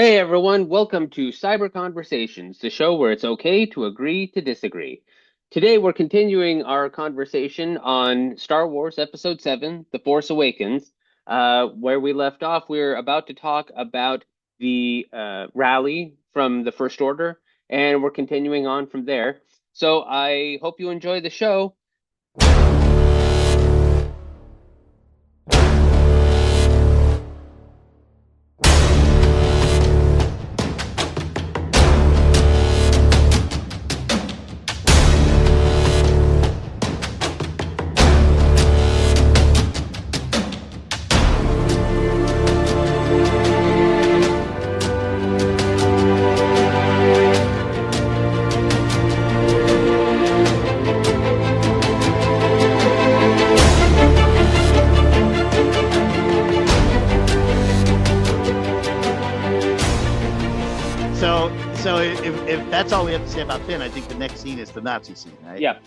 Hey everyone, welcome to Cyber-Conversations, the show where it's okay to agree to disagree. Today we're continuing our conversation on Star Wars Episode VII, The Force Awakens. Where we left off, we're about to talk about the rally from the First Order, and we're continuing on from there. So I hope you enjoy the show. So if that's all we have to say about Finn, I think the next scene is the Nazi scene, right? Yeah.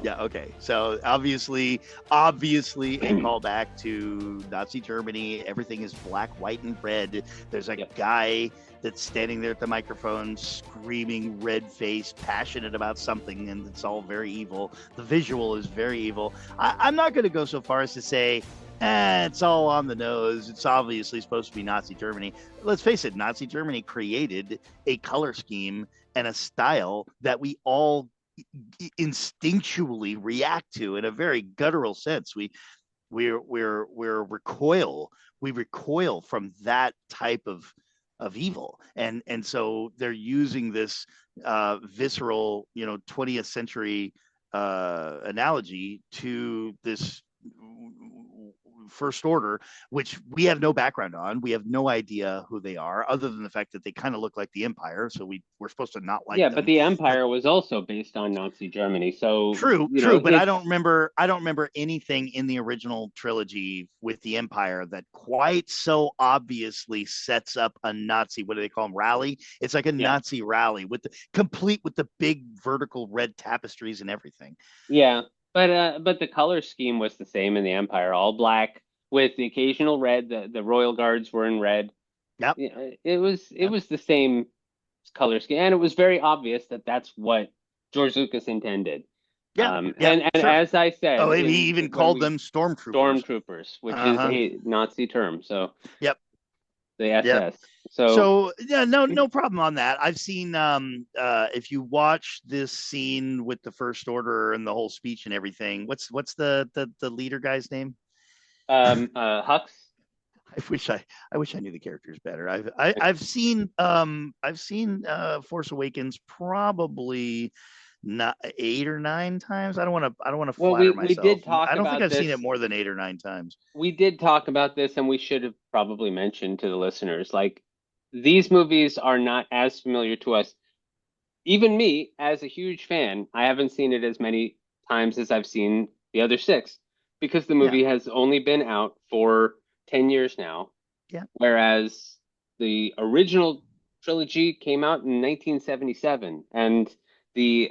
Okay. So obviously a callback to Nazi Germany. Everything is black, white, and red. There's a guy that's standing there at the microphone, screaming, red face, passionate about something, and it's all very evil. The visual is very evil. I'm not going to go so far as to say, it's all on the nose. It's obviously supposed to be Nazi Germany. Let's face it, Nazi Germany created a color scheme and a style that we all instinctually react to in a very guttural sense. We recoil from that type of evil, and so they're using this visceral 20th century analogy to this First Order, which we have no background on. We have no idea who they are, other than the fact that they kind of look like the Empire. So we're supposed to not like them. But the Empire was also based on Nazi Germany. So true. But I don't remember anything in the original trilogy with the Empire that quite so obviously sets up a Nazi. What do they call them? Rally. It's like a Nazi rally with the big vertical red tapestries and everything. Yeah. But the color scheme was the same in the Empire, all black with the occasional red. The royal guards were in red. Yep. It was the same color scheme, and it was very obvious that that's what George Lucas intended. And sure. As I said, he even called them stormtroopers. Stormtroopers, which is a Nazi term. So yep. The SS. Yep. So yeah, no problem on that. I've seen if you watch this scene with the First Order and the whole speech and everything, what's the leader guy's name? Hux. I wish I knew the characters better. I've seen Force Awakens probably not 8 or 9 times. I don't want to flatter myself. We did talk. I don't think I've this. seen it more than 8 or 9 times. We did talk about this, and we should have probably mentioned to the listeners, like, these movies are not as familiar to us. Even me, as a huge fan, I haven't seen it as many times as I've seen the other 6, because the movie has only been out for 10 years now. Yeah. Whereas the original trilogy came out in 1977, and the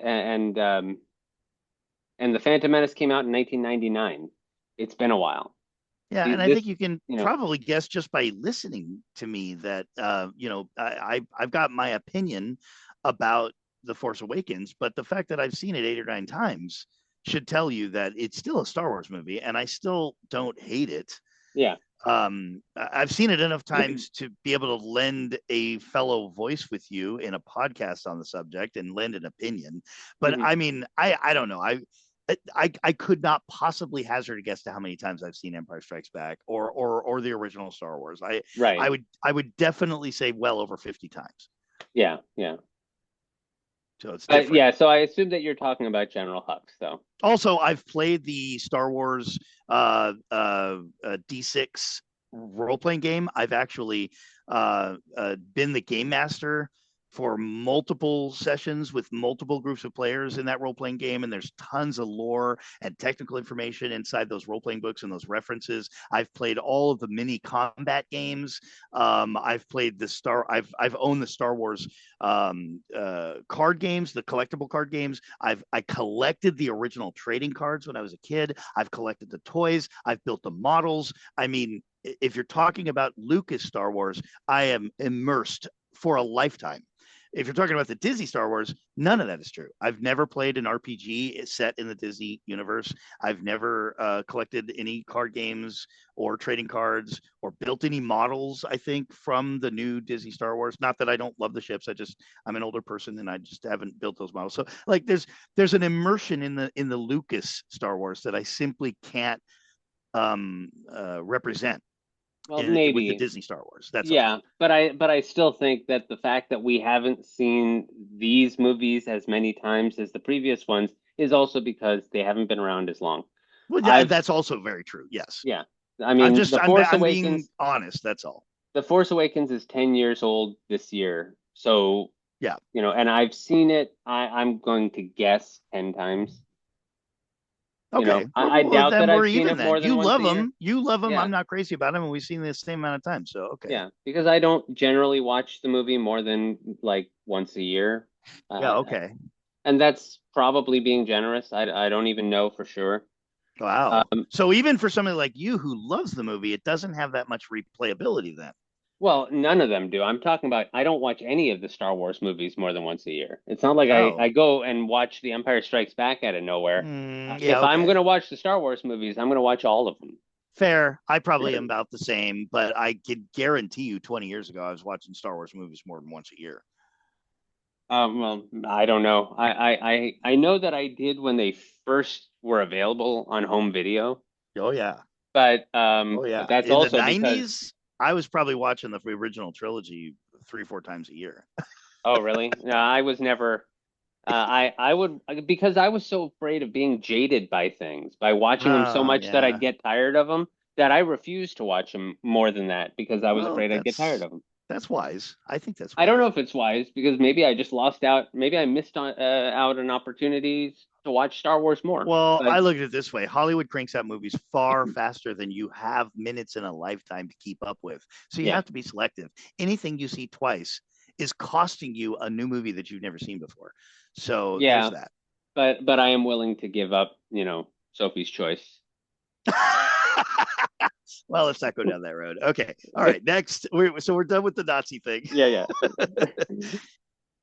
Phantom Menace came out in 1999. It's been a while. Yeah, and I think you can probably guess just by listening to me that I've got my opinion about The Force Awakens, but the fact that I've seen it 8 or 9 times should tell you that it's still a Star Wars movie, and I still don't hate it. Yeah. I've seen it enough times to be able to lend a fellow voice with you in a podcast on the subject and lend an opinion. But I mean, I don't know. I could not possibly hazard a guess to how many times I've seen Empire Strikes Back or the original Star Wars. I would definitely say well over 50 times. Yeah. So it's different. So I assume that you're talking about General Hux, though. Also, I've played the Star Wars D6 role-playing game. I've actually been the game master for multiple sessions with multiple groups of players in that role-playing game, and there's tons of lore and technical information inside those role-playing books and those references. I've played all of the mini combat games. I've played I've owned the Star Wars card games, the collectible card games. I collected the original trading cards when I was a kid. I've collected the toys. I've built the models. I mean, if you're talking about Lucas Star Wars, I am immersed for a lifetime. If you're talking about the Disney Star Wars, none of that is true. I've never played an RPG set in the Disney universe. I've never collected any card games or trading cards or built any models, I think, from the new Disney Star Wars. Not that I don't love the ships. I'm an older person and I just haven't built those models. So like there's an immersion in the Lucas Star Wars that I simply can't represent Well, with the maybe. Disney Star Wars. That's all. Yeah, but I still think that the fact that we haven't seen these movies as many times as the previous ones is also because they haven't been around as long. Well, I've that's also very true. Yes. Yeah. I mean, I'm being honest. That's all. The Force Awakens is 10 years old this year. So, Yeah. and I've seen it, I'm going to guess 10 times. Okay. I doubt then that we're I've seen even it then. more than You once love a year. them. You love them. Yeah. I'm not crazy about them, and we've seen the same amount of time. So okay. Yeah, because I don't generally watch the movie more than like once a year. Yeah. Okay. And that's probably being generous. I don't even know for sure. Wow. So even for somebody like you who loves the movie, it doesn't have that much replayability then. Well, none of them do. I'm talking about I don't watch any of the Star Wars movies more than once a year. It's not like I go and watch The Empire Strikes Back out of nowhere. If I'm going to watch the Star Wars movies, I'm going to watch all of them. Fair. I probably am about the same, but I can guarantee you 20 years ago, I was watching Star Wars movies more than once a year. Well, I don't know. I know that I did when they first were available on home video, Oh yeah. but that's In the also 90s, because I was probably watching the original trilogy 3-4 times a year. Oh, really? No, I was never. I would because I was so afraid of being jaded by things, by watching them so much that I'd Yeah. get tired of them, that I refused to watch them more than that because I was Well, afraid I'd get tired of them. that's wise. I think that's I don't wise. know if it's wise because maybe I just lost out. Maybe I missed out on opportunities to watch Star Wars more. Well, But I look at it this way. Hollywood cranks out movies far faster than you have minutes in a lifetime to keep up with. So you yeah, have to be selective. Anything you see twice is costing you a new movie that you've never seen before. So there's yeah, that. but I am willing to give up, Sophie's Choice. Well, let's not go down that road. Okay. All right. Next. We're done with the Nazi thing. Yeah.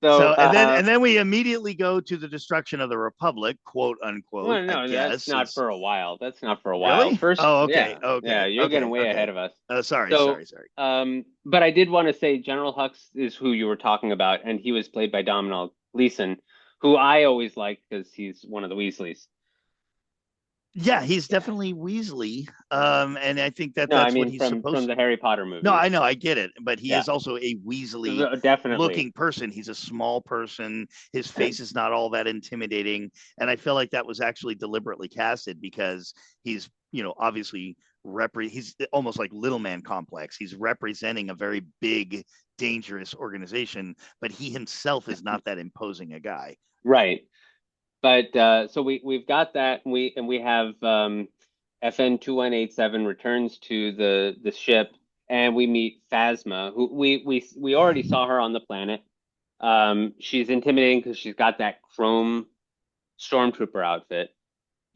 So, So, and then we immediately go to the destruction of the Republic, quote unquote. well, I no, guess that's not for a while. That's not for a while. Really? First, Oh, okay, yeah, okay, you're getting way okay. ahead of us. Sorry, So, sorry. but I did want to say General Hux is who you were talking about, and he was played by Domhnall Gleeson, who I always liked because he's one of the Weasleys. Yeah, he's definitely Weasley, and I think No, I that's what mean he's from supposed. the Harry Potter movies. No, I know, I get it, but he Yeah, is also a Weasley definitely. looking person. He's a small person. His face is not all that intimidating, and I feel like that was actually deliberately casted because he's, obviously he's almost like little man complex. He's representing a very big, dangerous organization, but he himself is not that imposing a guy. Right. But so we've got that, and we have FN 2187 returns to the ship, and we meet Phasma, who we already saw her on the planet. She's intimidating because she's got that chrome stormtrooper outfit.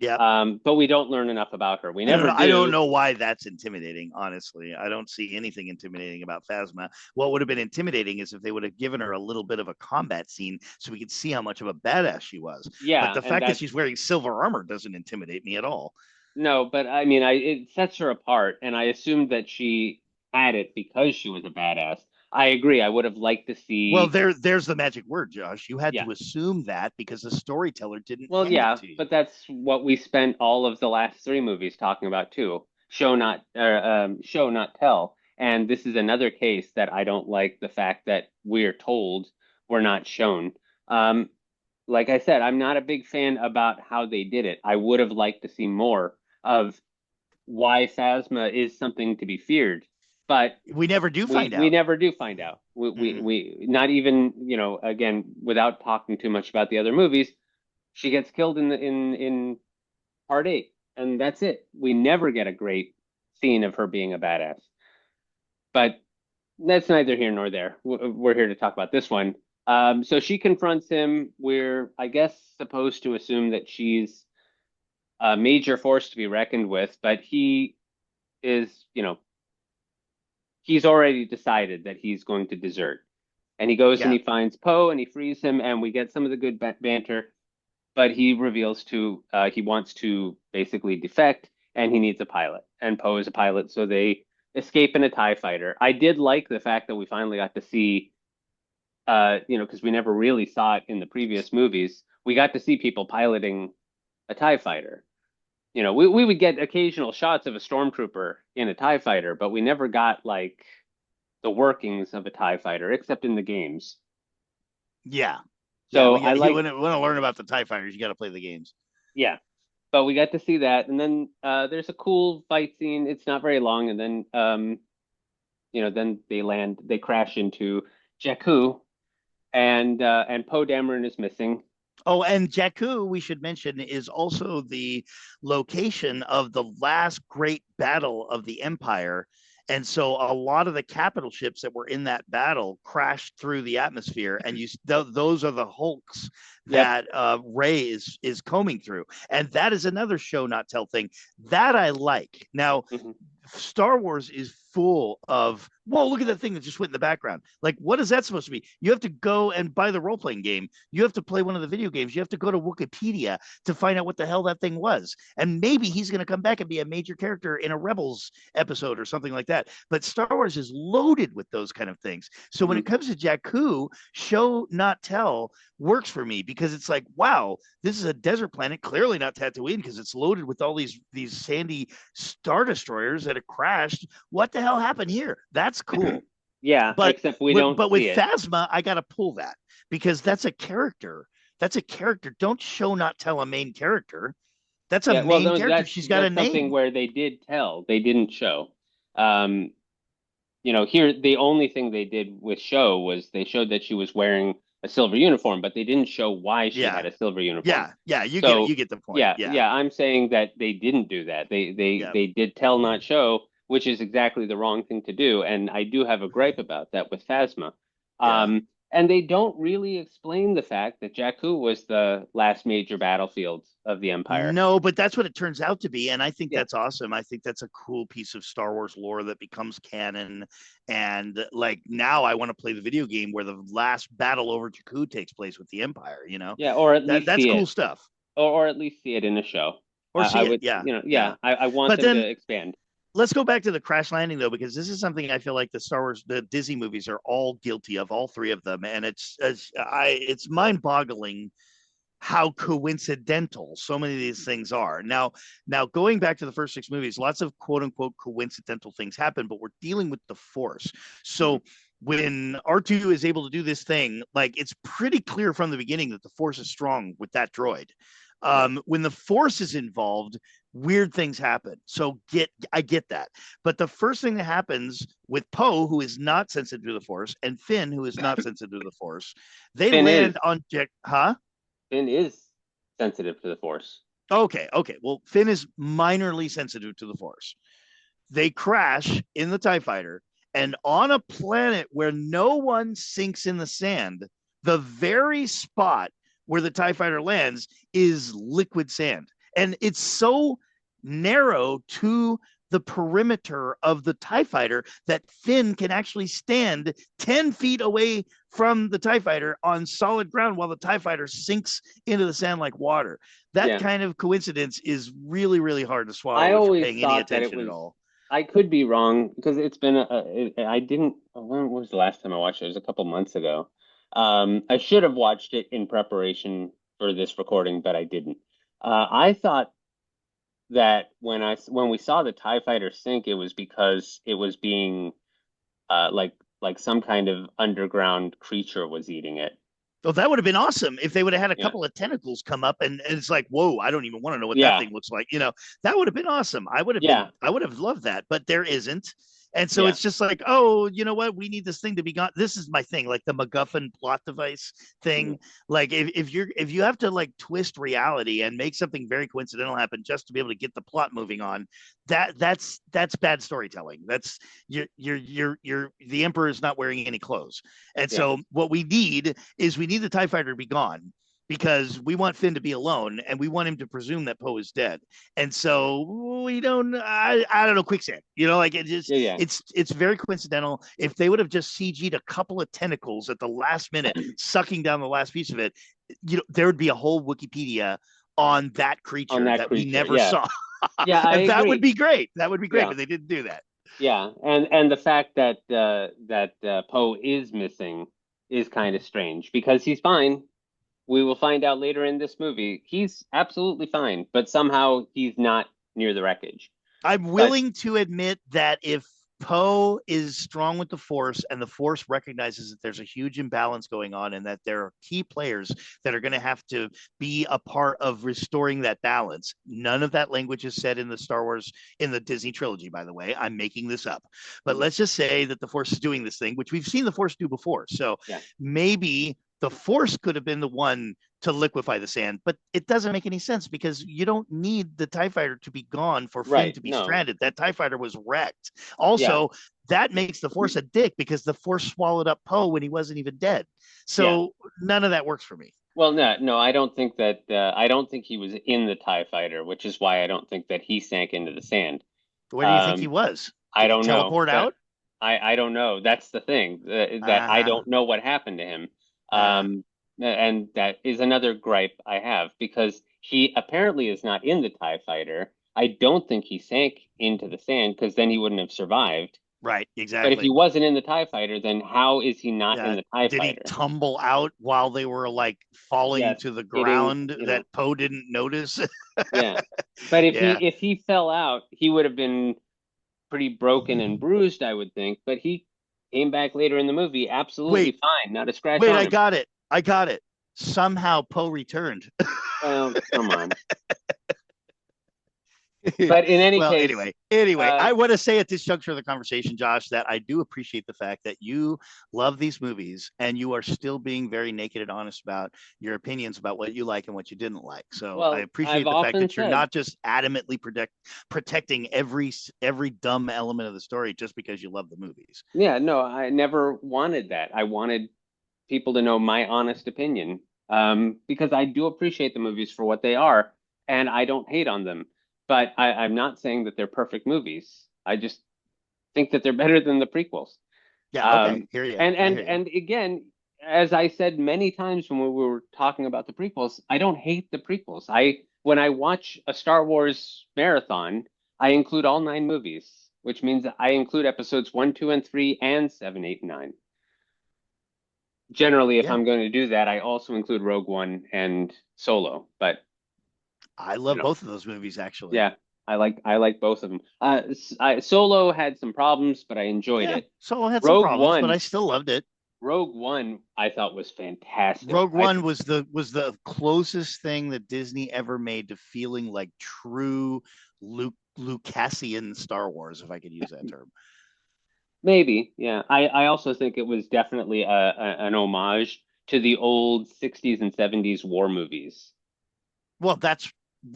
Yeah. But we don't learn enough about her. We never do. I don't know why that's intimidating, honestly. I don't see anything intimidating about Phasma. What would have been intimidating is if they would have given her a little bit of a combat scene so we could see how much of a badass she was. Yeah, But the fact that she's wearing silver armor doesn't intimidate me at all. No, but I mean, it sets her apart, and I assumed that she had it because she was a badass. I agree. I would have liked to see. Well, there's the magic word, Josh. You had Yeah. to assume that because the storyteller didn't. Well, hand yeah, it to you. but that's what we spent all of the last three movies talking about too. Show not tell. And this is another case that I don't like the fact that we're told, we're not shown. Like I said, I'm not a big fan about how they did it. I would have liked to see more of why Phasma is something to be feared, but we never do find out. We never do find out. We not even, again, without talking too much about the other movies, she gets killed in part 8, and that's it. We never get a great scene of her being a badass. But that's neither here nor there. We're here to talk about this one. So she confronts him. We're, I guess, supposed to assume that she's a major force to be reckoned with, but he is, he's already decided that he's going to desert. And he goes and Yeah. he finds Poe and he frees him, and we get some of the good banter. But he reveals he wants to basically defect, and he needs a pilot. And Poe is a pilot, so they escape in a TIE fighter. I did like the fact that we finally got to see, because we never really saw it in the previous movies. We got to see people piloting a TIE fighter. We would get occasional shots of a stormtrooper in a TIE fighter, but we never got like the workings of a TIE fighter, except in the games. Yeah. Yeah. So We I got you like, want to learn about the TIE fighters, you got to play the games. yeah, but we got to see that, and then there's a cool fight scene. It's not very long, and then then they crash into Jakku, and Poe Dameron is missing. Oh, and Jakku, we should mention, is also the location of the last great battle of the Empire. And so a lot of the capital ships that were in that battle crashed through the atmosphere, and those are the hulks Yep. that Rey is combing through, and that is another show not tell thing that I like. Now, Hmm. Star Wars is full of, whoa, look at that thing that just went in the background. Like, what is that supposed to be? You have to go and buy the role playing game. You have to play one of the video games. You have to go to Wikipedia to find out what the hell that thing was. And maybe he's going to come back and be a major character in a Rebels episode or something like that. But Star Wars is loaded with those kind of things. So when Hmm. it comes to Jakku, show, not tell works for me, because it's like, wow, this is a desert planet, clearly not Tatooine, because it's loaded with all these sandy star destroyers that have crashed. What the hell happened here? That's cool. Yeah, But except we don't with see it. Phasma, I got to pull that, because that's a character. That's a character. Don't show, not tell a main character. That's a Yeah, well, main no, character. She's got a that's something name. where they did tell, they didn't show. Um, Here the only thing they did with show was they showed that she was wearing a silver uniform, but they didn't show why she Yeah. had a silver uniform. Yeah. Yeah. So You get the point. yeah, Yeah. yeah, I'm saying that they didn't do that. Yeah. They did tell, not show, which is exactly the wrong thing to do. And I do have a gripe about that with Phasma. Yeah. And they don't really explain the fact that Jakku was the last major battlefield of the Empire. No, but that's what it turns out to be. And I think Yeah. that's awesome. I think that's a cool piece of Star Wars lore that becomes canon. And like, now I want to play the video game where the last battle over Jakku takes place with the Empire, Yeah, or at least that's see cool it. stuff. Or at least see it in a show. Or I see it. would, Yeah. yeah, Yeah. I want But them then to expand. let's go back to the crash landing, though, because this is something I feel like the Disney movies are all guilty of, all three of them. And it's mind boggling how coincidental so many of these things are. Now, going back to the first six movies, lots of quote unquote coincidental things happen, but we're dealing with the Force. So when R2 is able to do this thing, like, it's pretty clear from the beginning that the Force is strong with that droid. When the Force is involved, weird things happen. So I get that. But the first thing that happens with Poe, who is not sensitive to the Force, and Finn, who is not sensitive to the Force, they Finn land is. on Finn is sensitive to the Force. Okay. Well, Finn is minorly sensitive to the Force. They crash in the TIE fighter, and on a planet where no one sinks in the sand, the very spot where the TIE fighter lands is liquid sand. And it's so narrow to the perimeter of the TIE fighter that Finn can actually stand 10 feet away from the TIE fighter on solid ground while the TIE fighter sinks into the sand like water. That Yeah. kind of coincidence is really, really hard to swallow I if you're always paying any thought that it attention at was. all. I could be wrong because it's been. I didn't. When was the last time I watched it? It was a couple months ago. I should have watched it in preparation for this recording, but I didn't. I thought that when we saw the TIE fighter sink, it was because it was being like some kind of underground creature was eating it. So that would have been awesome if they would have had a Yeah. couple of tentacles come up, and it's like, whoa, I don't even want to know what that Yeah. thing looks like. That would have been awesome. I would have loved that, but there isn't. And so Yeah. it's just like, oh, you know what? We need this thing to be gone. This is my thing, like the MacGuffin plot device thing. Mhm. Like if you have to like twist reality and make something very coincidental happen just to be able to get the plot moving on, that's bad storytelling. That's the Emperor is not wearing any clothes. And Yeah. so what we need is the TIE fighter to be gone. because we want Finn to be alone and we want him to presume that Poe is dead. And so we don't, I don't know, quicksand, like it just, Yeah. it's very coincidental. If they would have just CG'd a couple of tentacles at the last minute, sucking down the last piece of it, there would be a whole Wikipedia on that creature that we never saw. Yeah, I and that agree. would be great. That would be great, Yeah. but they didn't do that. Yeah, and the fact that Poe is missing is kind of strange because he's fine. We will find out later in this movie. He's absolutely fine, but somehow he's not near the wreckage. I'm willing to admit that if Poe is strong with the Force and the Force recognizes that there's a huge imbalance going on and that there are key players that are going to have to be a part of restoring that balance. None of that language is said in the Star Wars, in the Disney trilogy, by the way. I'm making this up. But let's just say that the Force is doing this thing, which we've seen the Force do before. So maybe the Force could have been the one to liquefy the sand, but it doesn't make any sense because you don't need the TIE fighter to be gone for Finn to be stranded. That TIE fighter was wrecked. Also, that makes the Force a dick because the Force swallowed up Poe when he wasn't even dead. So none of that works for me. Well, no, I don't think that. I don't think he was in the TIE fighter, which is why I don't think that he sank into the sand. Where do you think he was? I don't know. Teleport out? I don't know. That's the thing that I don't know what happened to him. And that is another gripe I have because he apparently is not in the TIE fighter. I don't think he sank into the sand because then he wouldn't have survived. Right, exactly. But if he wasn't in the TIE fighter, then how is he not in the TIE fighter? Did he tumble out while they were like falling to the ground that Poe didn't notice? Yeah. But if he fell out, he would have been pretty broken and bruised, I would think. But he came back later in the movie absolutely fine, not a scratch on him. I got it. Somehow Poe returned. Well, come on. But in any case, anyway, I want to say at this juncture of the conversation, Josh, that I do appreciate the fact that you love these movies and you are still being very naked and honest about your opinions about what you like and what you didn't like. So I appreciate the fact that you're not just adamantly protecting every dumb element of the story just because you love the movies. Yeah, no, I never wanted that. I wanted people to know my honest opinion because I do appreciate the movies for what they are and I don't hate on them. But I'm not saying that they're perfect movies. I just think that they're better than the prequels. Yeah, okay. Here you And again, as I said many times when we were talking about the prequels, I don't hate the prequels. When I watch a Star Wars marathon, I include all 9 movies, which means I include episodes 1, 2, and 3, and 7, 8, and 9. Generally, if I'm going to do that, I also include Rogue One and Solo, but I love both of those movies, actually. Yeah, I like both of them. Solo had some problems, but I enjoyed it. Solo had some problems, but I still loved it. Rogue One, I thought was fantastic. Rogue One was the closest thing that Disney ever made to feeling like true Lucasian Star Wars, if I could use that term. Maybe, yeah. I also think it was definitely an homage to the old 60s and 70s war movies. Well, that's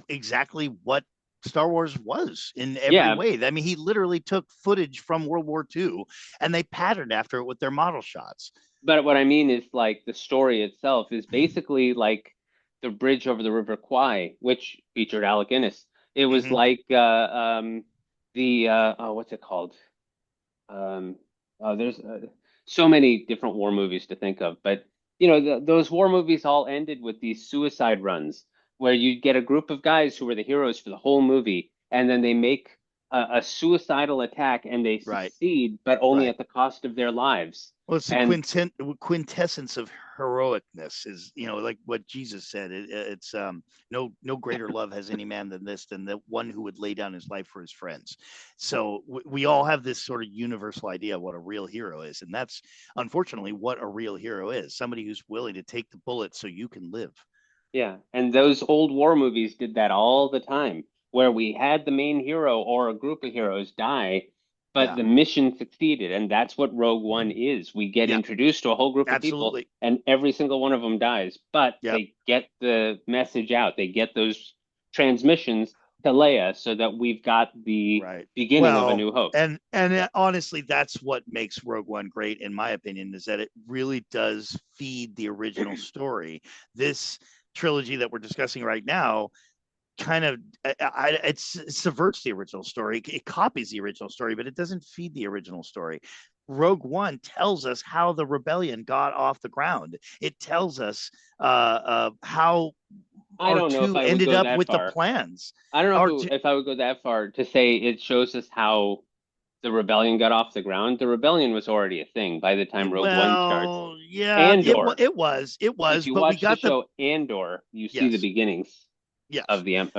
exactly what Star Wars was in every way. I mean, he literally took footage from World War II and they patterned after it with their model shots. But what I mean is like the story itself is basically like the bridge over the River Kwai, which featured Alec Guinness. It was like what's it called? There's so many different war movies to think of, but those war movies all ended with these suicide runs where you get a group of guys who were the heroes for the whole movie, and then they make a suicidal attack and they succeed, but only at the cost of their lives. Well, it's the quintessence of heroicness is, like what Jesus said. It's no greater love has any man than this, than the one who would lay down his life for his friends. So we all have this sort of universal idea of what a real hero is. And that's unfortunately what a real hero is. Somebody who's willing to take the bullet so you can live. Yeah, and those old war movies did that all the time, where we had the main hero or a group of heroes die, but the mission succeeded, and that's what Rogue One is. We get introduced to a whole group of people, and every single one of them dies, but they get the message out. They get those transmissions to Leia so that we've got the beginning of A New Hope. And honestly, that's what makes Rogue One great, in my opinion, is that it really does feed the original story. This trilogy that we're discussing right now kind of it subverts the original story. It copies the original story, but it doesn't feed the original story. Rogue One tells us how the rebellion got off the ground. It tells us how I don't know if R2 I would ended go up that with the far. plans. I don't know R2, if I would go that far to say it shows us how the rebellion got off the ground. The rebellion was already a thing by the time Rogue One starts. well, yeah, Andor, it if was, you but we watch the got the show Andor, you see the yes, beginnings yes, of the and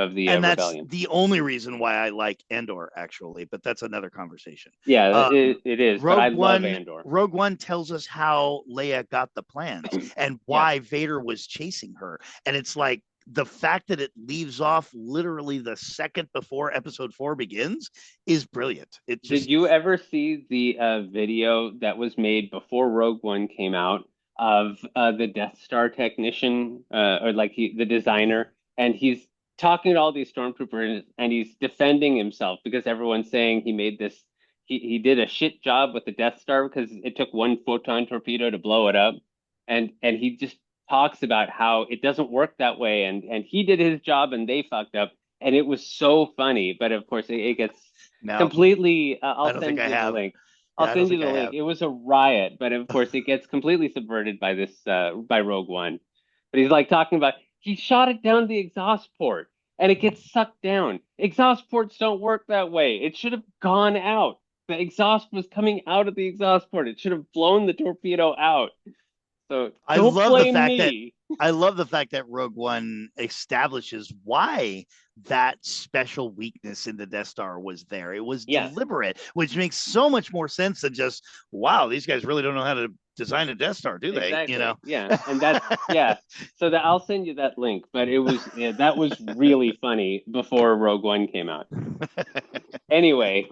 that's rebellion. the only reason why I like Andor, actually. But that's another conversation. Yeah, Um, it is, but I love Andor. Rogue One tells us how Leia got the plans and Yeah. why Vader was chasing her, and it's like the fact that it leaves off literally the second before Episode 4 begins is brilliant. It Did just you ever see the video that was made before Rogue One came out of the Death Star technician or like the designer, and he's talking to all these stormtroopers and he's defending himself because everyone's saying he made this he did a shit job with the Death Star because it took one photon torpedo to blow it up, and he just talks about how it doesn't work that way, and he did his job and they fucked up, and it was so funny, but of course it gets no, completely. I I'll don't think send I you the have. link. I'll Yeah, I don't send you think the I link. have. It was a riot, but of course it gets completely subverted by this by Rogue One. But he's like talking about he shot it down the exhaust port and it gets sucked down. Exhaust ports don't work that way. It should have gone out. The exhaust was coming out of the exhaust port. It should have blown the torpedo out. So I don't love the blame fact that me. I love the fact that Rogue One establishes why that special weakness in the Death Star was there. It was Yes, deliberate, which makes so much more sense than just, wow, these guys really don't know how to design a Death Star, do they? You know? exactly. Yeah, and that's yeah. So that I'll send you that link. But it was that was really funny before Rogue One came out. Anyway,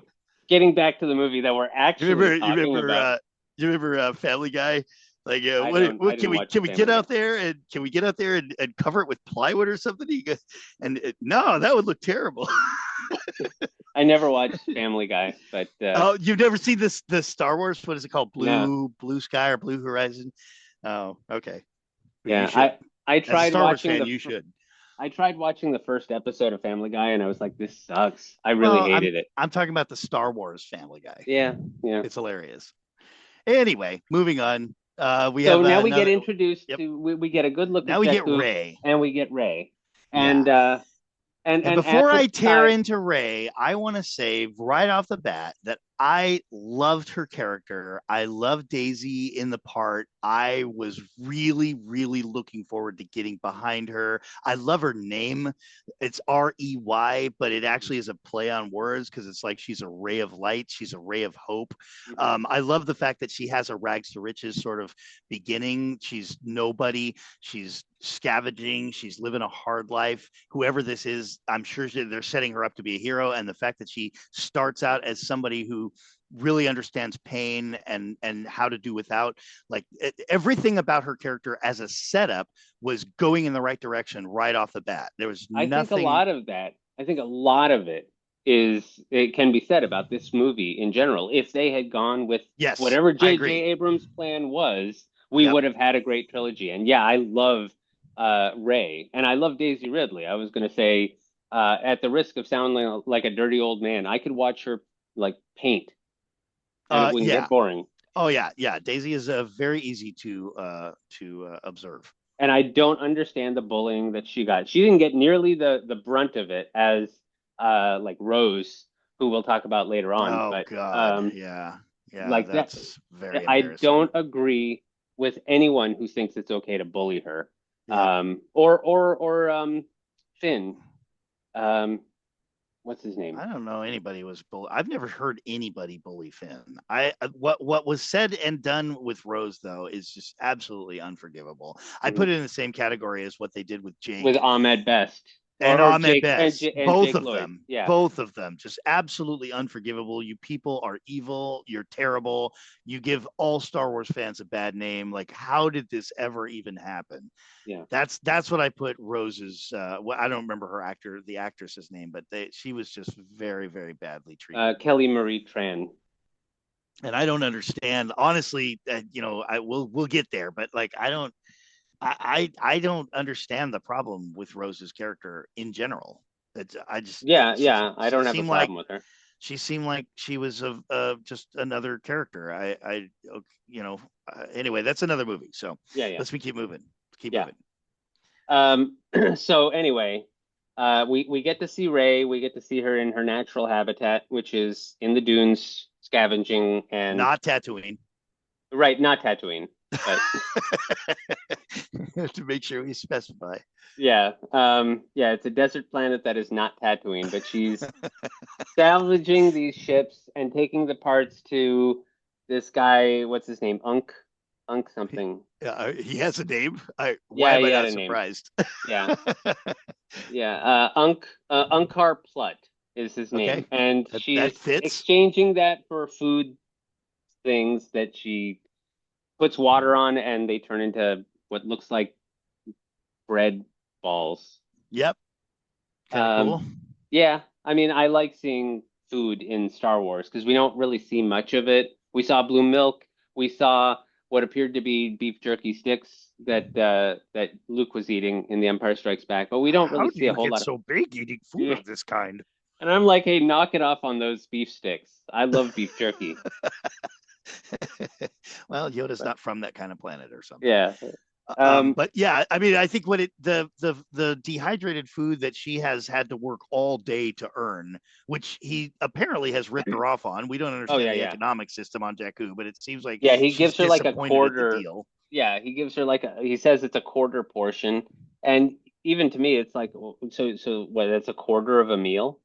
getting back to the movie that we're actually You talking remember, about. you remember Family Guy? Like, I what didn't watch can we get Family Guy. out there and and cover it with plywood or something? No, that would look terrible. I never watched Family Guy, but Oh, you've never seen the Star Wars? What is it called? no. Blue Sky or Blue Horizon? Oh, okay. Well, you Yeah, should. I As a tried Star Wars watching fan, you should. I tried watching the first episode of Family Guy and I was like, this sucks. I really Well, hated it. I'm talking about the Star Wars Family Guy. Yeah, yeah. It's hilarious. Anyway, moving on. We So have now we get another. introduced Yep. to we get a good look Now at we get Jakku Ray. and we get Ray. Yeah. And And as before a I tear side, into Ray, I want to say right off the bat that I loved her character. I loved Daisy in the part. I was really, really looking forward to getting behind her. I love her name. It's Rey, but it actually is a play on words because it's like she's a ray of light. She's a ray of hope. I love the fact that she has a rags to riches sort of beginning. She's nobody. She's scavenging. She's living a hard life. Whoever this is, I'm sure they're setting her up to be a hero. And the fact that she starts out as somebody who really understands pain and how to do without, like everything about her character as a setup was going in the right direction right off the bat. There was I think a nothing. lot of that, I think a lot of it can be said about this movie in general. If they had gone with Yes, whatever I J.J. agree. Abrams' plan was, we Yep. would have had a great trilogy. And yeah, I love Ray and I love Daisy Ridley. I was going to say, at the risk of sounding like a dirty old man, I could watch her like paint and it wouldn't Yeah. get boring. Oh yeah, yeah. Daisy is very easy to observe. And I don't understand the bullying that she got. She didn't get nearly the brunt of it as like Rose, who we'll talk about later on. Oh But God, yeah, yeah. like that, That's very I embarrassing. don't agree with anyone who thinks it's okay to bully her. Yeah. Or Finn. Um, what's his name? I don't know anybody was bully. I've never heard anybody bully Finn. What was said and done with Rose though is just absolutely unforgivable. I put it in the same category as what they did with With Jake Ahmed Best and or Ahmed Jake Best. And Both Jake of Lloyd. them. Yeah. Both of them. Just absolutely unforgivable. You people are evil. You're terrible. You give all Star Wars fans a bad name. Like, how did this ever even happen? Yeah. That's what I put Rose's I don't remember the actress's name, but she was just very, very badly treated. Kelly Marie Tran. And I don't understand, honestly, we'll get there, but like, I don't, I don't understand the problem with Rose's character in general. I just I she don't have a seemed like problem with her. she was just another character. Anyway, that's another movie. So Yeah. keep moving. Keep Yeah. moving. So anyway, we get to see Rey. We get to see her in her natural habitat, which is in the dunes, scavenging and Not Tatooine. right, not Tatooine, but To make sure we specify. yeah, it's a desert planet that is not Tatooine, but she's salvaging these ships and taking the parts to this guy. What's his name? Unk something. He has a name. Why Yeah, am he I had not a name. surprised? Yeah, yeah. Unkar Plut is his name, Okay, and that she's fits. exchanging that for food things that she puts water on, and they turn into what looks like bread balls. Yep, kind of Um, cool. yeah, I mean, I like seeing food in Star Wars because we don't really see much of it. We saw blue milk. We saw what appeared to be beef jerky sticks that Luke was eating in The Empire Strikes Back, but we don't really How do see a you whole get lot of. so big eating food Yeah. of this kind? And I'm like, hey, knock it off on those beef sticks. I love beef jerky. Well, Yoda's But not from that kind of planet or something. yeah. Um, But yeah, I mean, I think what the dehydrated food that she has had to work all day to earn, which he apparently has ripped her off on. We don't oh understand yeah, the yeah. economic system on Jakku, but it seems like Yeah, he she's gives her like a disappointed at the quarter. deal. Yeah, he gives her like he says it's a quarter portion. And even to me, it's like, well, so what, that's a quarter of a meal?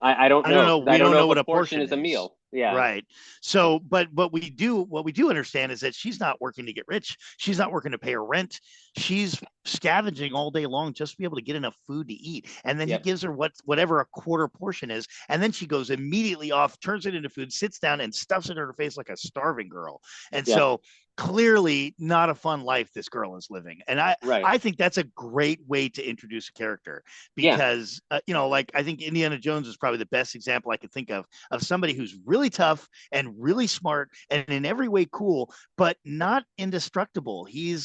I don't I don't know. know. I We don't don't know know if a what a portion portion is a is. meal. Yeah. Right. So, but what we do understand is that she's not working to get rich. She's not working to pay her rent. She's scavenging all day long just to be able to get enough food to eat. And then he Yep. gives her whatever a quarter portion is. And then she goes immediately off, turns it into food, sits down and stuffs it in her face like a starving girl. And Yep. so clearly not a fun life this girl is living. And Right. I think that's a great way to introduce a character Yeah. because, like I think Indiana Jones is probably the best example I could think of somebody who's really tough and really smart and in every way cool, but not indestructible. He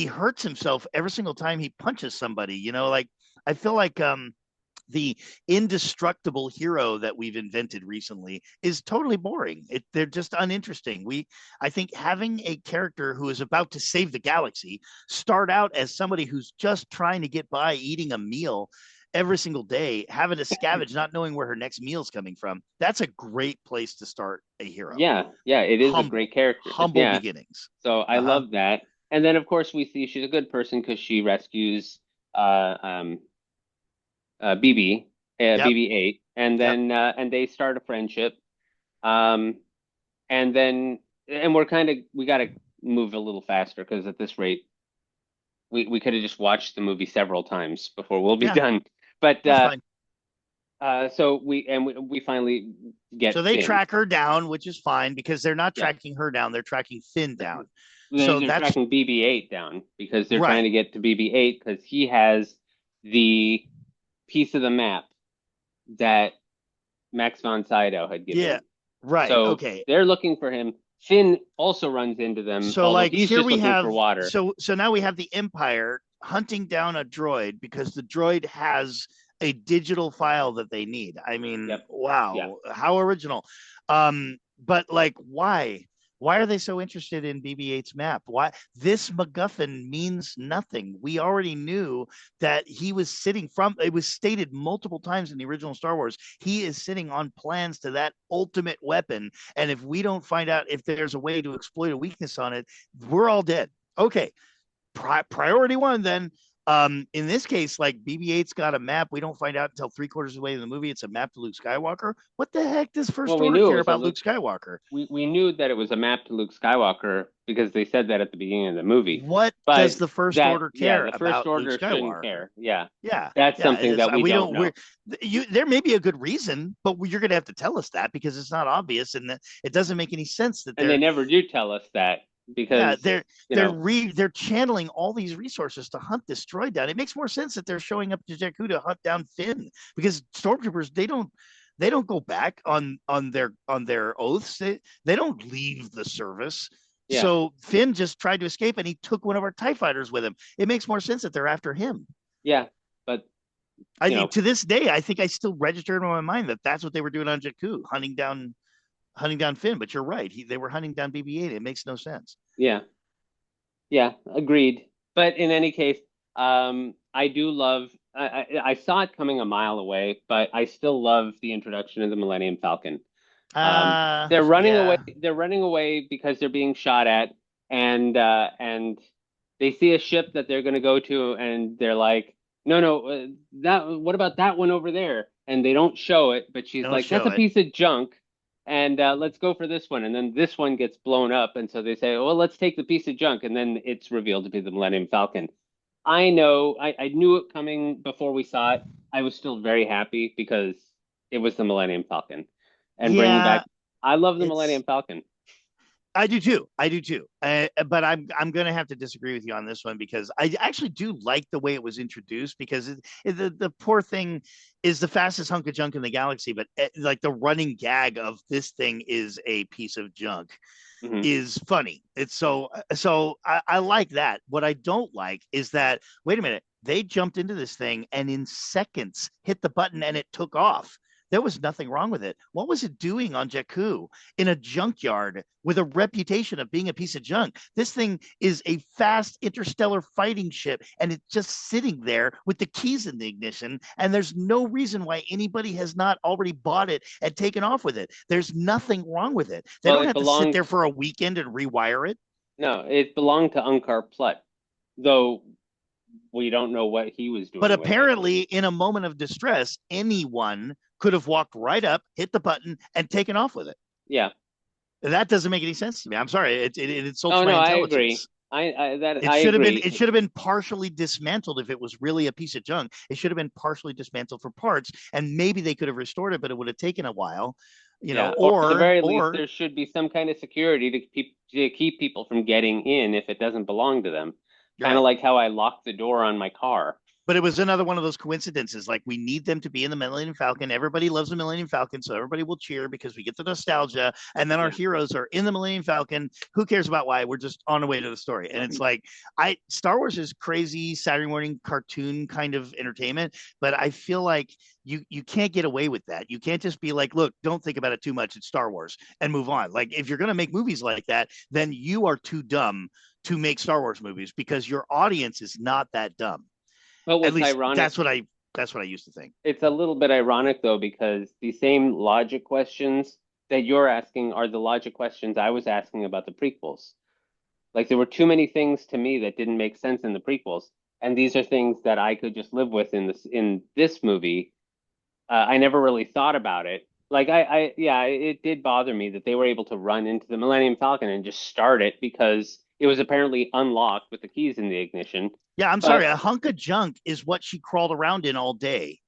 hurts himself every single time he punches somebody. Like I feel like the indestructible hero that we've invented recently is totally boring. They're just uninteresting. I think having a character who is about to save the galaxy start out as somebody who's just trying to get by eating a meal every single day, having to scavenge, not knowing where her next meal is coming from. That's a great place to start a hero. Yeah. Yeah. It is a great character. Humble Yeah. beginnings. So I love that. And then of course we see she's a good person because she rescues uh um BB Yep. BB-8, and Yep. then and they start a friendship. Um, and then we're we got to move a little faster because at this rate we could have just watched the movie several times before we'll be Yeah. done. But That's fine. so we finally get So they Finn. track her down, which is fine because they're not Yeah. tracking her down; they're tracking Finn down. They're That's tracking BB-8 down because they're right. trying to get to BB-8 because he has the piece of the map that Max von Sydow had given. Yeah. Right. So Okay. they're looking for him. Finn also runs into them, So although like he's here just we looking have for water. so now we have the Empire hunting down a droid because the droid has a digital file that they need. I mean, Yep. wow, Yeah. how original. But like why? Why are they so interested in BB-8's map? Why this MacGuffin means nothing. We already knew that he was sitting it was stated multiple times in the original Star Wars. He is sitting on plans to that ultimate weapon. And if we don't find out if there's a way to exploit a weakness on it, we're all dead. Okay. Priority one then. In this case, like BB-8's got a map. We don't find out until 3/4 of the way in the movie. It's a map to Luke Skywalker. What the heck does First Order care about Luke Skywalker? We knew that it was a map to Luke Skywalker because they said that at the beginning of the movie. What does the First Order care about Luke Skywalker? Care. Yeah. Yeah. That's something that we don't know. There may be a good reason, but you're going to have to tell us that because it's not obvious and that it doesn't make any sense that and they never do tell us that. Because they're channeling all these resources to hunt this droid down. It makes more sense that they're showing up to Jakku to hunt down Finn because stormtroopers they don't go back on their oaths. They don't leave the service. Yeah, So Finn just tried to escape, and he took one of our TIE fighters with him. It makes more sense that they're after him. yeah, but I you mean, know, to this day, I think I still registered in my mind that that's what they were doing on Jakku, hunting down Finn. But you're right; they were hunting down BB-8. It makes no sense. yeah, yeah, agreed. But in any case, I do love. I saw it coming a mile away, but I still love the introduction of the Millennium Falcon. They're running away. Yeah. They're running away because they're being shot at, and they see a ship that they're going to go to, and they're like, "No, no, that. What about that one over there?" And they don't show it, but she's Don't like, "That's show a it. piece of junk." And let's go for this one. And then this one gets blown up, and so they say, "Well, let's take the piece of junk," and then it's revealed to be the Millennium Falcon. I know, I knew it coming before we saw it. I was still very happy because it was the Millennium Falcon and bringing back. Yeah, I love the it's Millennium Falcon. I do too. I do too. But I'm going to have to disagree with you on this one because I actually do like the way it was introduced because the poor thing is the fastest hunk of junk in the galaxy, but like the running gag of this thing is a piece of junk Hmm. is funny. It's I like that. What I don't like is that wait a minute, they jumped into this thing and in seconds hit the button and it took off. There was nothing wrong with it. What was it doing on Jakku in a junkyard with a reputation of being a piece of junk? This thing is a fast interstellar fighting ship, and it's just sitting there with the keys in the ignition. And there's no reason why anybody has not already bought it and taken off with it. There's nothing wrong with it. They Well, don't it have to sit belonged. there for a weekend and rewire it. No, it belonged to Unkar Plutt, though we don't know what he was But doing with it. apparently, in a moment of distress, anyone could have walked right up, hit the button, and taken off with it. Yeah. That doesn't make any sense to me. I'm sorry. It insults Oh my no, I agree. intelligence. I agree. It should have been partially dismantled if it was really a piece of junk. It should have been partially dismantled for parts, and maybe they could have restored it, but it would have taken a while, Yeah, or at the or very least, there should be some kind of security to keep people from getting in if it doesn't belong to them. Kind of right. like how I locked the door on my car. But it was another one of those coincidences. Like we need them to be in the Millennium Falcon. Everybody loves the Millennium Falcon, so everybody will cheer because we get the nostalgia. And then our Yeah. heroes are in the Millennium Falcon. Who cares about why? We're just on the way to the story. And it's like I Star Wars is crazy Saturday morning cartoon kind of entertainment, but I feel like you can't get away with that. You can't just be like, look, don't think about it too much. It's Star Wars and move on. Like if you're gonna make movies like that, then you are too dumb to make Star Wars movies because your audience is not that dumb. But At what's least ironic, that's what I used to think. it's a little bit ironic though, because the same logic questions that you're asking are the logic questions I was asking about the prequels. Like there were too many things to me that didn't make sense in the prequels, and these are things that I could just live with in this movie. I never really thought about it. Like yeah, it did bother me that they were able to run into the Millennium Falcon and just start it because it was apparently unlocked with the keys in the ignition. Yeah, I'm sorry. But A hunk of junk is what she crawled around in all day.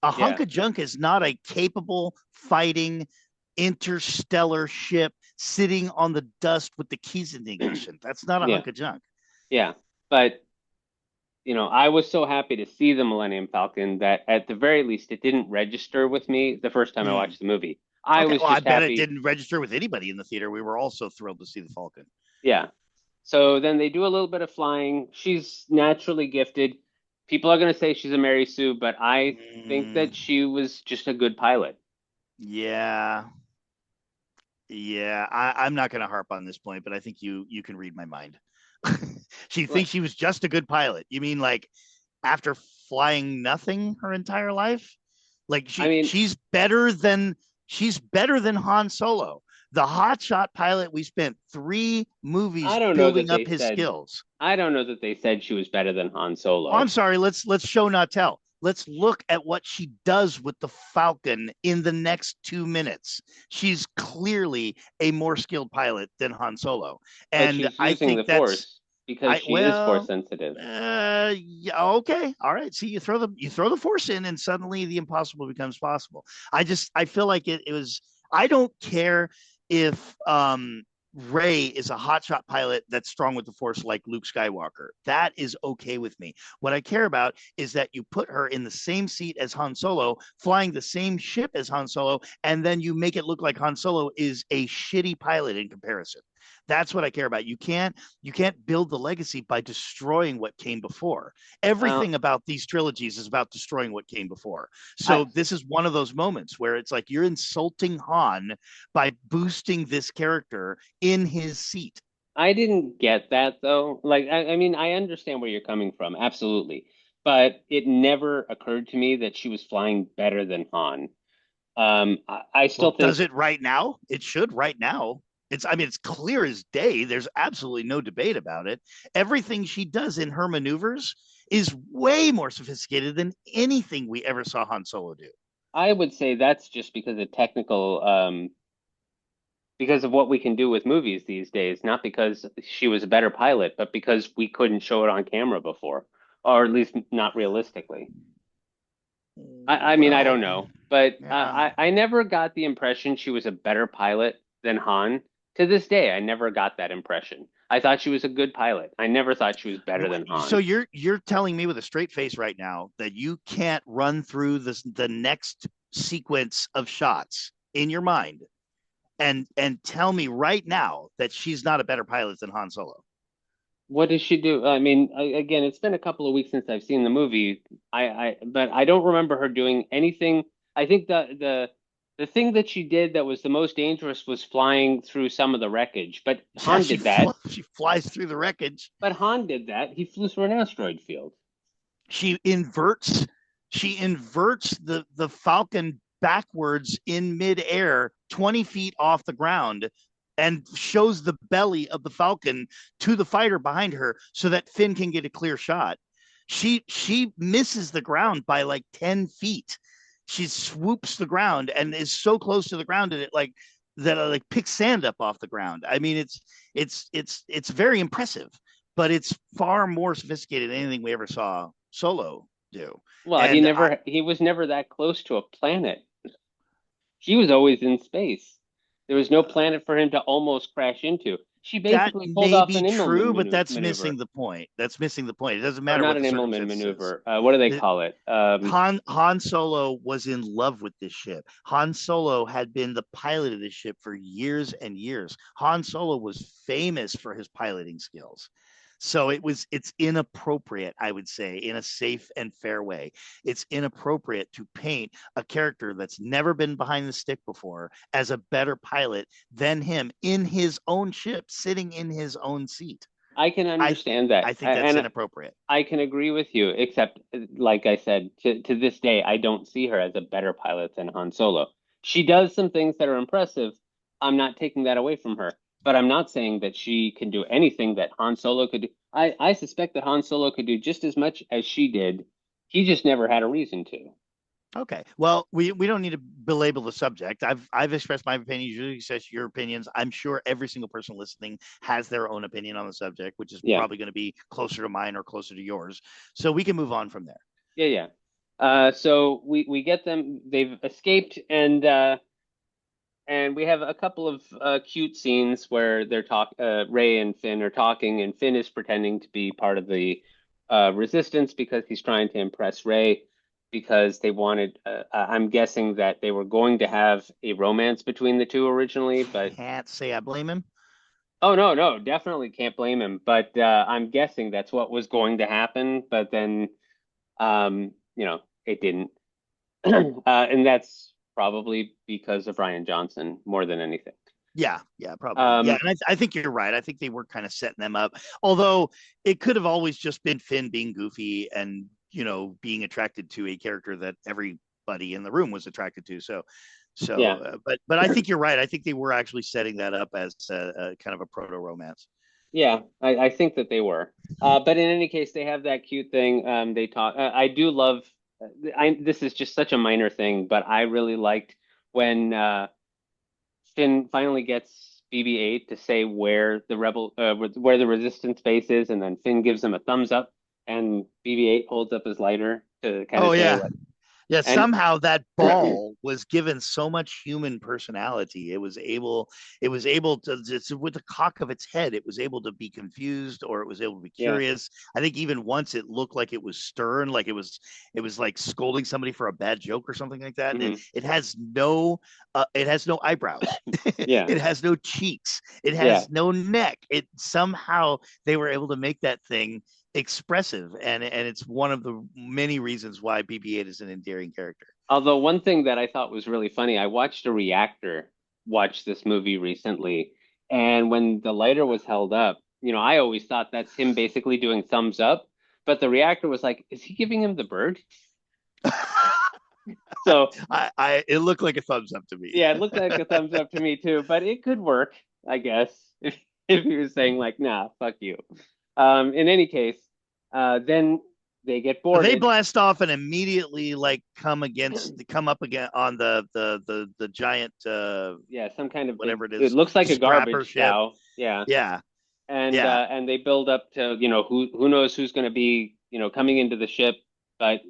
A hunk yeah, of junk is not a capable fighting interstellar ship sitting on the dust with the keys in the ignition. That's not a yeah, hunk of junk. yeah. But I was so happy to see the Millennium Falcon that at the very least it didn't register with me the first time I Hmm. watched the movie. I Okay, was well, I just bet it happy. didn't register with anybody in the theater. We were all so thrilled to see the Falcon. Yeah. So then they do a little bit of flying. She's naturally gifted. People are going to say she's a Mary Sue, but I think Mm, that she was just a good pilot. yeah, yeah. I'm not going to harp on this point, but I think you can read my mind. She Right. thinks she was just a good pilot. You mean like after flying nothing her entire life? Like I mean, she's better than Han Solo, the hotshot pilot. We spent 3 movies I don't know that building up they his said skills. I don't know that they said she was better than Han Oh, I'm Solo. sorry. Let's show not tell. Let's look at what she does with the Falcon in the next 2 minutes. She's clearly a more skilled pilot than Han Solo, But and she's I using the think that's Force because I she is Force well, sensitive. yeah, okay, all right. See, you throw the Force in, and suddenly the impossible becomes possible. I feel like it was. I don't care if Ray is a hotshot pilot that's strong with the Force like Luke Skywalker. That is okay with me. What I care about is that you put her in the same seat as Han Solo, flying the same ship as Han Solo, and then you make it look like Han Solo is a shitty pilot in comparison. That's what I care about. You can't build the legacy by destroying what came before. Well, Everything about these trilogies is about destroying what came before. I So this is one of those moments where it's like you're insulting Han by boosting this character in his seat. I didn't get that though. Like, I mean, I understand where you're coming from, absolutely, but it never occurred to me that she was flying better than Han. I still Well, think does it right now? It should right now. I mean, it's clear as day. There's absolutely no debate about it. Everything she does in her maneuvers is way more sophisticated than anything we ever saw Han Solo do. I would say that's just because of technical, because of what we can do with movies these days, not because she was a better pilot, but because we couldn't show it on camera before, or at least not realistically. I mean, I don't Well, know, but yeah. I never got the impression she was a better pilot than Han. To this day, I never got that impression. I thought she was a good pilot. I never thought she was better than So Han. you're telling me with a straight face right now that you can't run through the next sequence of shots in your mind and tell me right now that she's not a better pilot than Han Solo. What does she do? I mean, again, it's been a couple of weeks since I've seen the movie. But I don't remember her doing anything. I think the thing that she did that was the most dangerous was flying through some of the wreckage. But Yeah, Han did that. she flies through the wreckage. But Han did that. He flew through an asteroid field. She inverts the Falcon backwards in midair, 20 feet off the ground, and shows the belly of the Falcon to the fighter behind her so that Finn can get a clear shot. She misses the ground by like 10 feet. She swoops the ground and is so close to the ground that it like picks sand up off the ground. I mean, it's very impressive, but it's far more sophisticated than anything we ever saw Solo do. Well, And he was never that close to a planet. He was always in space. There was no planet for him to almost crash into. She that basically pulled may off be an Immelman true, but that's missing maneuver, the point. That's missing the point. It doesn't or matter not what an the Immelman circumstances. maneuver. What do they The, call it? Han Solo was in love with this ship. Han Solo had been the pilot of this ship for years and years. Han Solo was famous for his piloting skills. So it's inappropriate, I would say, in a safe and fair way. It's inappropriate to paint a character that's never been behind the stick before as a better pilot than him in his own ship, sitting in his own seat. I can I understand that, I think that's and inappropriate. I can agree with you. Except, like I said, to this day, I don't see her as a better pilot than Han Solo. She does some things that are impressive. I'm not taking that away from her, but I'm not saying that she can do anything that Han Solo could do. I suspect that Han Solo could do just as much as she did. He just never had a reason to. Okay. Well, we don't need to belabor the subject. I've expressed my opinion. You express your opinions. I'm sure every single person listening has their own opinion on the subject, which is Yeah, probably going to be closer to mine or closer to yours. So we can move on from there. yeah, yeah. So we get them. They've escaped, and we have a couple of cute scenes where Ray and Finn are talking, and Finn is pretending to be part of the resistance because he's trying to impress Ray because they wanted. I'm guessing that they were going to have a romance between the two originally, but Can't say I blame him. oh no, no, definitely can't blame him. But I'm guessing that's what was going to happen, but then it didn't. And that's probably because of Ryan Johnson more than anything. Yeah, probably. Yeah, Um, and I think you're right. I think they were kind of setting them up. Although it could have always just been Finn being goofy and being attracted to a character that everybody in the room was attracted to. yeah, But I think you're right. I think they were actually setting that up as a kind of a proto romance. yeah, I think that they were. But in any case, they have that cute thing. They talk. I do love. This is just such a minor thing, but I really liked when Finn finally gets BB-8 to say where where the resistance base is, and then Finn gives him a thumbs up, and BB-8 holds up his lighter to kind Oh of say yeah, like, Yeah, And somehow that ball was given so much human personality. It was able to just with the cock of its head, it was able to be confused or it was able to be yeah, curious. I think even once it looked like it was stern, like it was like scolding somebody for a bad joke or something like that. And it, hmm it has no it has no eyebrows. yeah, It has no cheeks. It yeah. has no neck. It somehow they were able to make that thing expressive, and it's one of the many reasons why BB-8 is an endearing character. Although one thing that I thought was really funny, I watched a reactor watch this movie recently, and when the lighter was held up, I always thought that's him basically doing thumbs up, but the reactor was like, is he giving him the bird? So It looked like a thumbs up to me. yeah, it looked like a thumbs up to me too, but it could work, I guess, if he was saying like, nah, fuck you. In any case, then they get But they boarded. blast off and immediately like come up again on the giant Yeah, some kind of whatever it it is, looks like a scrapper garbage ship. cow. Yeah. Yeah, And yeah. and they build up to, who knows who's going to be, coming into the ship, but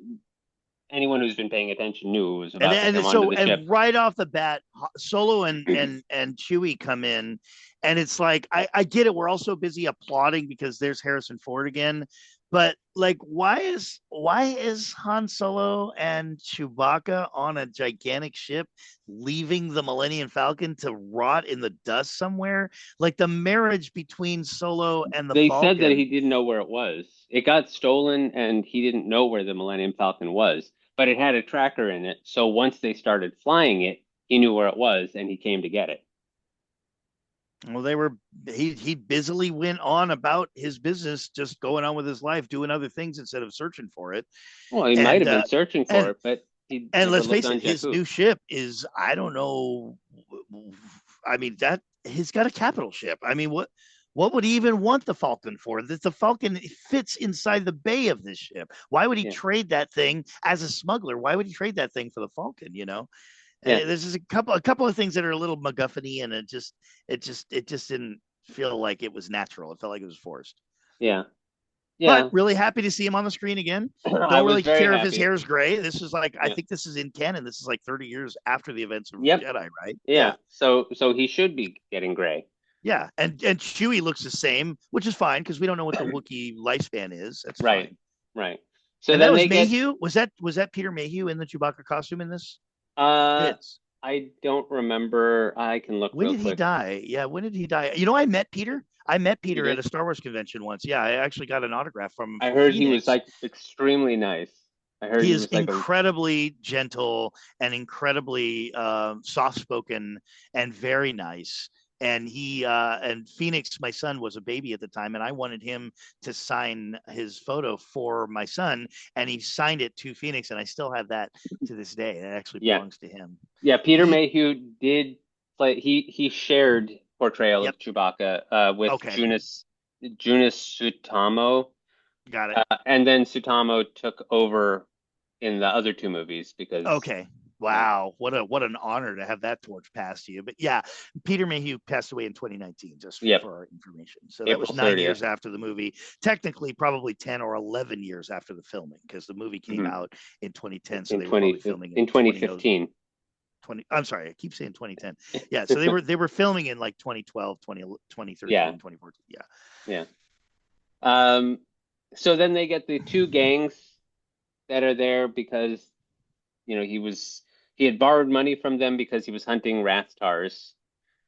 anyone who's been paying attention knew who was And about to and come onto so the ship. and right off the bat, Solo and Chewie come in, and it's like I get it. We're also busy applauding because there's Harrison Ford again, but like, why is Han Solo and Chewbacca on a gigantic ship, leaving the Millennium Falcon to rot in the dust somewhere? Like the marriage between Solo and the They said that he Falcon. didn't know where it was. It got stolen and he didn't know where the Millennium Falcon was, but it had a tracker in it. So once they started flying it, he knew where it was and he came to get it. Well, he busily went on about his business, just going on with his life, doing other things instead of searching for it. Well, he might And have been searching for and it, but he and never let's looked face it, on his Jakku. new ship is, I don't know. I mean, that he's got a capital ship. I mean, what would he even want the Falcon for? That the Falcon fits inside the bay of this ship. Why would he Yeah, trade that thing as a smuggler? Why would he trade that thing for the Falcon? yeah, There's just a couple of things that are a little MacGuffin-y, and it just didn't feel like it was natural. It felt like it was forced. yeah, But yeah. really happy to see him on the screen again. I Don't was really very care if his happy. hair is gray. This is like, I Yeah. think this is in canon. This is like 30 years after the events of Yep. Jedi, right? Yeah. Yeah. So he should be getting gray. Yeah. And Chewie looks the same, which is fine because we don't know what the Wookiee lifespan is. That's Right. fine. Right. So And that then was they get Mayhew. Was that Peter Mayhew in the Chewbacca costume in this? uh It is. I don't remember. I can look When real did he quick. die? Yeah, when did he die? I met Peter. I met You Peter at did? a Star Wars convention once. Yeah, I actually got an autograph from him I for heard he was Phoenix. like extremely nice. I heard He he is was like a incredibly gentle and incredibly soft spoken and very nice. And Phoenix, my son, was a baby at the time, and I wanted him to sign his photo for my son, and he signed it to Phoenix, and I still have that to this day. It actually yeah. belongs to him. Yeah, Peter He, Mayhew did play he shared portrayal yep, of Chewbacca with okay, Junis Sutamo. got it. And then Sutamo took over in the other two movies because Okay. yeah. Wow, what an honor to have that torch passed to you. But yeah, Peter Mayhew passed away in 2019, just Yep, for our information. So that April was 9 30th. years after the movie. Technically, probably 10 or 11 years after the filming, because the movie came Hmm. out in 2010, so In they were probably 20 filming in in 2015. 20. I'm sorry, I keep saying 2010. Yeah, so they were filming in like 2012, 2013, Yeah, 2014. Yeah. yeah. Um, so then they get the two gangs that are there because he had borrowed money from them because he was hunting Rathtars.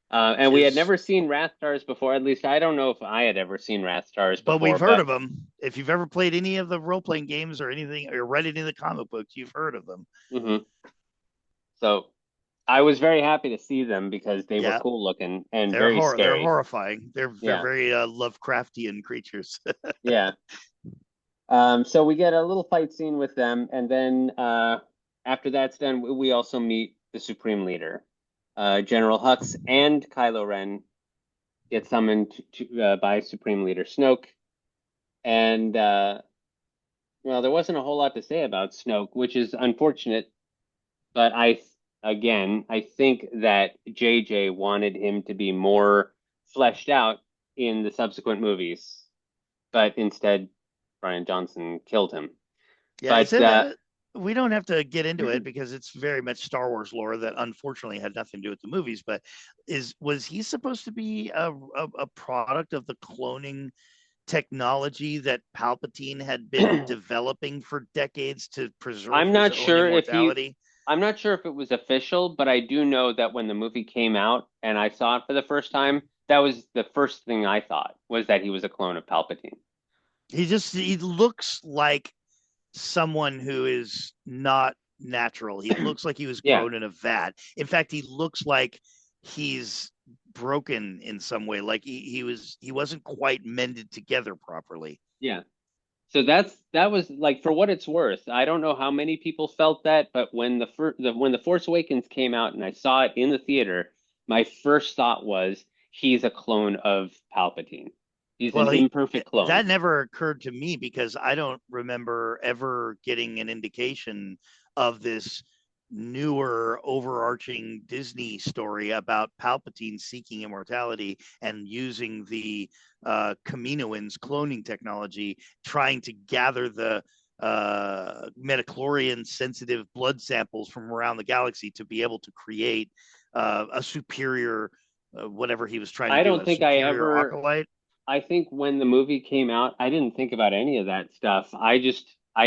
Which And we had is, never seen Rathtars before. At least I don't know if I had ever seen Rathtars but before, we've heard but of them. If you've ever played any of the role playing games or anything, or read any of the comic books, you've heard of them. mhm. So I was very happy to see them because they were Yeah. cool looking and They're very horror. They're scary. horrifying. They're Yeah, very Lovecraftian creatures. yeah. So we get a little fight scene with them, and then after that's done, we also meet the Supreme Leader, General Hux, and Kylo Ren get summoned by Supreme Leader Snoke, and well, there wasn't a whole lot to say about Snoke, which is unfortunate, but I think that JJ wanted him to be more fleshed out in the subsequent movies, but instead Brian Johnson killed him. Yeah, But isn't that? we don't have to get into it because it's very much Star Wars lore that unfortunately had nothing to do with the movies. But was he supposed to be a product of the cloning technology that Palpatine had been developing for decades to preserve I'm his not own sure if immortality? I'm not sure if it was official, but I do know that when the movie came out and I saw it for the first time, that was the first thing I thought was that he was a clone of Palpatine. He looks like someone who is not natural. He looks like he was Yeah, grown in a vat. In fact, he looks like he's broken in some way, like he wasn't quite mended together properly. yeah. So that was like for what it's worth. I don't know how many people felt that, but when when the Force Awakens came out and I saw it in the theater, my first thought was he's a clone of Palpatine. He's an Well, imperfect clone. that never occurred to me because I don't remember ever getting an indication of this newer overarching Disney story about Palpatine seeking immortality and using the Kaminoans cloning technology, trying to gather the metachlorian sensitive blood samples from around the galaxy to be able to create a superior whatever he was trying to I do, don't a think I superior ever acolyte. I think when the movie came out, I didn't think about any of that stuff. I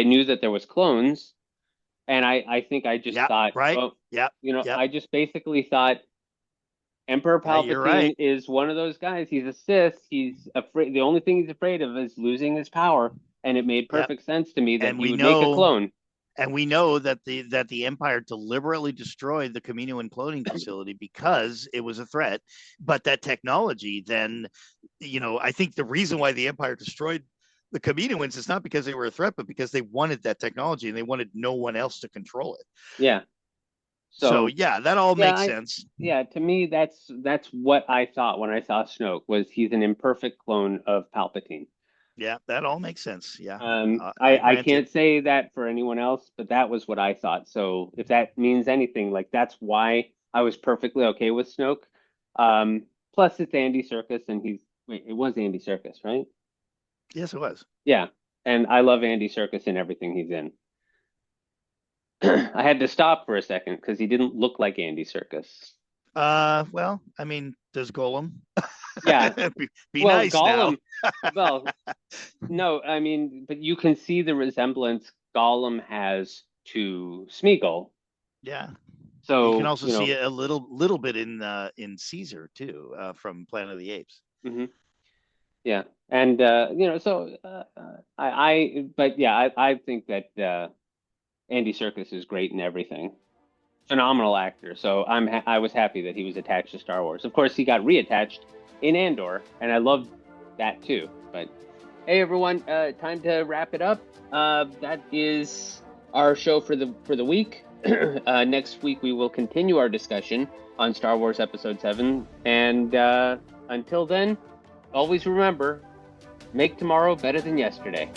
knew that there was clones, and I think I just Yeah, thought, right. oh, Yep, yep. I just basically thought Emperor Yeah, you're Palpatine right. is one of those guys. He's a Sith. He's afraid. The only thing he's afraid of is losing his power, and it made Yep. perfect sense to me that And he we would make a know clone. and we know that the Empire deliberately destroyed the Kaminoan cloning facility because it was a threat. But that technology then, I think the reason why the Empire destroyed the Kaminoans is not because they were a threat, but because they wanted that technology and they wanted no one else to control it. Yeah. So So yeah, that all yeah, makes sense. to me that's what I thought when I saw Snoke was he's an imperfect clone of Palpatine. Yeah, that all makes sense. Yeah, I I grant it. can't say that for anyone else, but that was what I thought. So if that means anything, like that's why I was perfectly okay with Snoke. Um, Plus it's Andy Serkis, and it was Andy Serkis, right? Yes, it was. Yeah, and I love Andy Serkis in everything he's in. I had to stop for a second because he didn't look like Andy Serkis. Well, I mean, does Golem Yeah, be well, nice now? Gollum. Well, no, I mean, but you can see the resemblance Gollum has to Smeagol. Yeah. You can So, also see it a little bit in Caesar too, from Planet of the Apes. mhm, yeah, and so but yeah, I think that Andy Serkis is great in everything. Phenomenal actor. So I was happy that he was attached to Star Wars. Of course, he got reattached in Andor, and I loved that too. But hey, everyone, time to wrap it up. That is our show for the week. Next week we will continue our discussion on Star Wars Episode VII, and until then, always remember, make tomorrow better than yesterday.